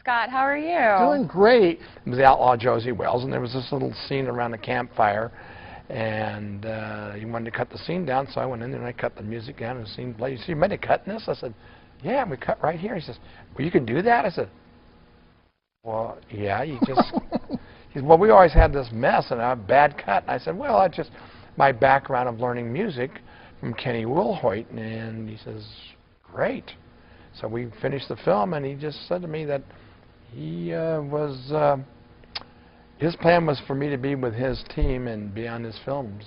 Scott. How are you? Doing great. It was the Outlaw Josie Wells, and there was this little scene around the campfire, and he wanted to cut the scene down, so I went in there and I cut the music down, and the scene played. So you made a cut in this? I said, yeah, we cut right here. He says, well, you can do that? I said, well, yeah, you just... He said, well, we always had this mess and a bad cut. And I said, well, I just... my background of learning music from Kenny Wilhoit, and he says, great. So we finished the film, and he just said to me that he his plan was for me to be with his team and be on his films.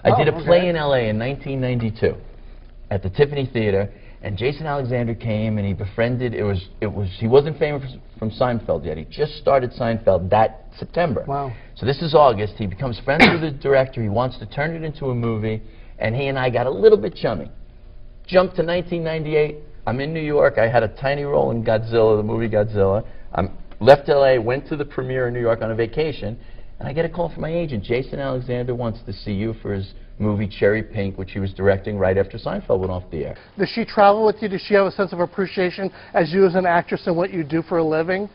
I did a play in L.A. in 1992 at the Tiffani Theater, and Jason Alexander came and he befriended. He wasn't famous from Seinfeld yet. He just started Seinfeld that September. Wow. So this is August. He becomes friends with the director. He wants to turn it into a movie, and he and I got a little bit chummy. Jumped to 1998. I'm in New York. I had a tiny role in Godzilla, the movie Godzilla. I left L.A., went to the premiere in New York on a vacation, and I get a call from my agent. Jason Alexander wants to see you for his movie Cherry Pink, which he was directing right after Seinfeld went off the air. Does she travel with you? Does she have a sense of appreciation as you as an actress and what you do for a living?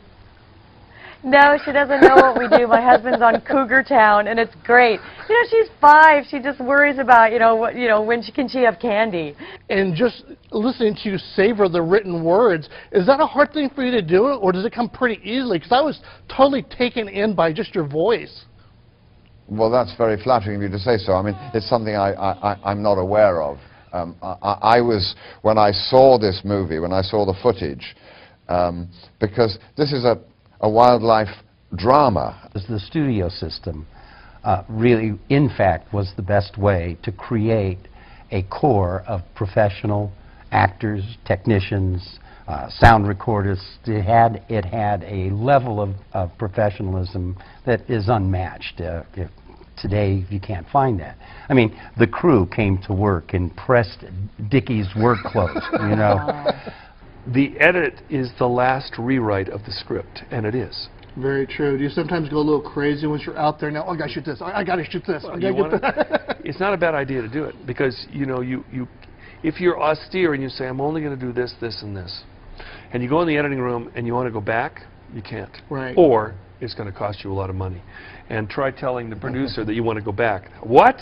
No, she doesn't know what we do. My husband's on Cougar Town, and it's great. You know, she's 5. She just worries about, when can she have candy. And just listening to you savor the written words, is that a hard thing for you to do, or does it come pretty easily? Because I was totally taken in by just your voice. Well, that's very flattering of you to say so. I mean, it's something I'm not aware of. I was, when I saw this movie, when I saw the footage, because this is a wildlife drama. The studio system really, in fact, was the best way to create a core of professional actors, technicians, sound recorders. It had a level of professionalism that is unmatched. Today, you can't find that. I mean, the crew came to work and pressed Dickie's work clothes, you know. The edit is the last rewrite of the script, and it is. Very true. Do you sometimes go a little crazy once you're out there now? Oh, I gotta shoot this. I gotta shoot this. Well, it's not a bad idea to do it, because if you're austere and you say, I'm only going to do this, this, and this, and you go in the editing room and you want to go back, you can't. Right. Or it's going to cost you a lot of money. And try telling the producer that you want to go back. What?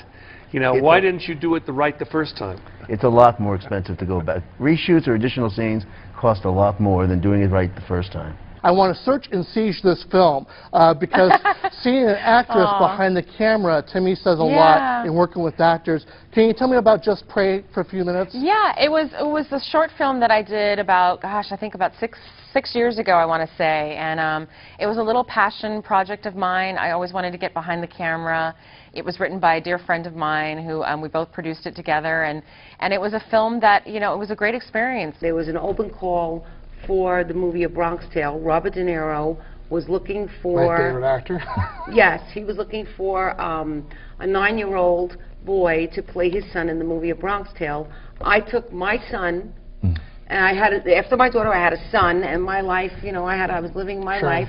Why didn't you do it right the first time? It's a lot more expensive to go back. Reshoots or additional scenes cost a lot more than doing it right the first time. I want to search and siege this film because seeing an actress behind the camera, to me, says a lot in working with actors. Can you tell me about Just Pray for a few minutes? Yeah, it was a short film that I did about, I think about six years ago, I want to say, and it was a little passion project of mine. I always wanted to get behind the camera. It was written by a dear friend of mine who we both produced it together, and it was a film that, it was a great experience. There was an open call for the movie A Bronx Tale. Robert De Niro was looking for... My favorite actor. Yes, he was looking for a 9-year-old boy to play his son in the movie A Bronx Tale. I took my son, and after my daughter, I had a son, and my life, I was living my life,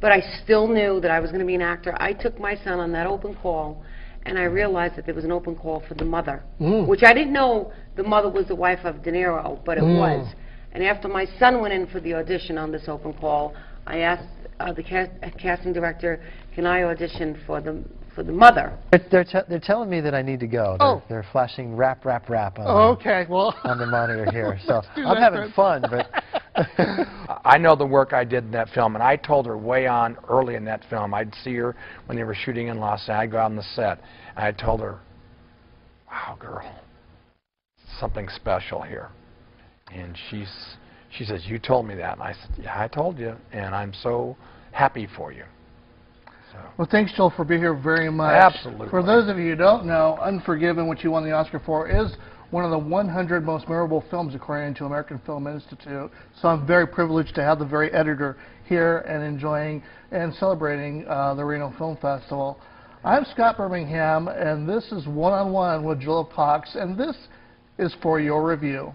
but I still knew that I was going to be an actor. I took my son on that open call, and I realized that there was an open call for the mother, which I didn't know the mother was the wife of De Niro, but it was. And after my son went in for the audition on this open call, I asked the casting director, can I audition for the mother? They're telling me that I need to go. They're flashing rap on, on the monitor here. So I'm having fun, but... I know the work I did in that film, and I told her way on early in that film. I'd see her when they were shooting in Los Angeles. I'd go out on the set, and I told her, wow, girl, something special here. And she says, you told me that. And I said, yeah, I told you, and I'm so happy for you. So. Well, thanks, Joel, for being here very much. Absolutely. For those of you who don't know, Unforgiven, which you won the Oscar for, is one of the 100 most memorable films according to American Film Institute. So I'm very privileged to have the very editor here and enjoying and celebrating the Reno Film Festival. I'm Scott Birmingham, and this is One-on-One with Joel Cox, and this is for your review.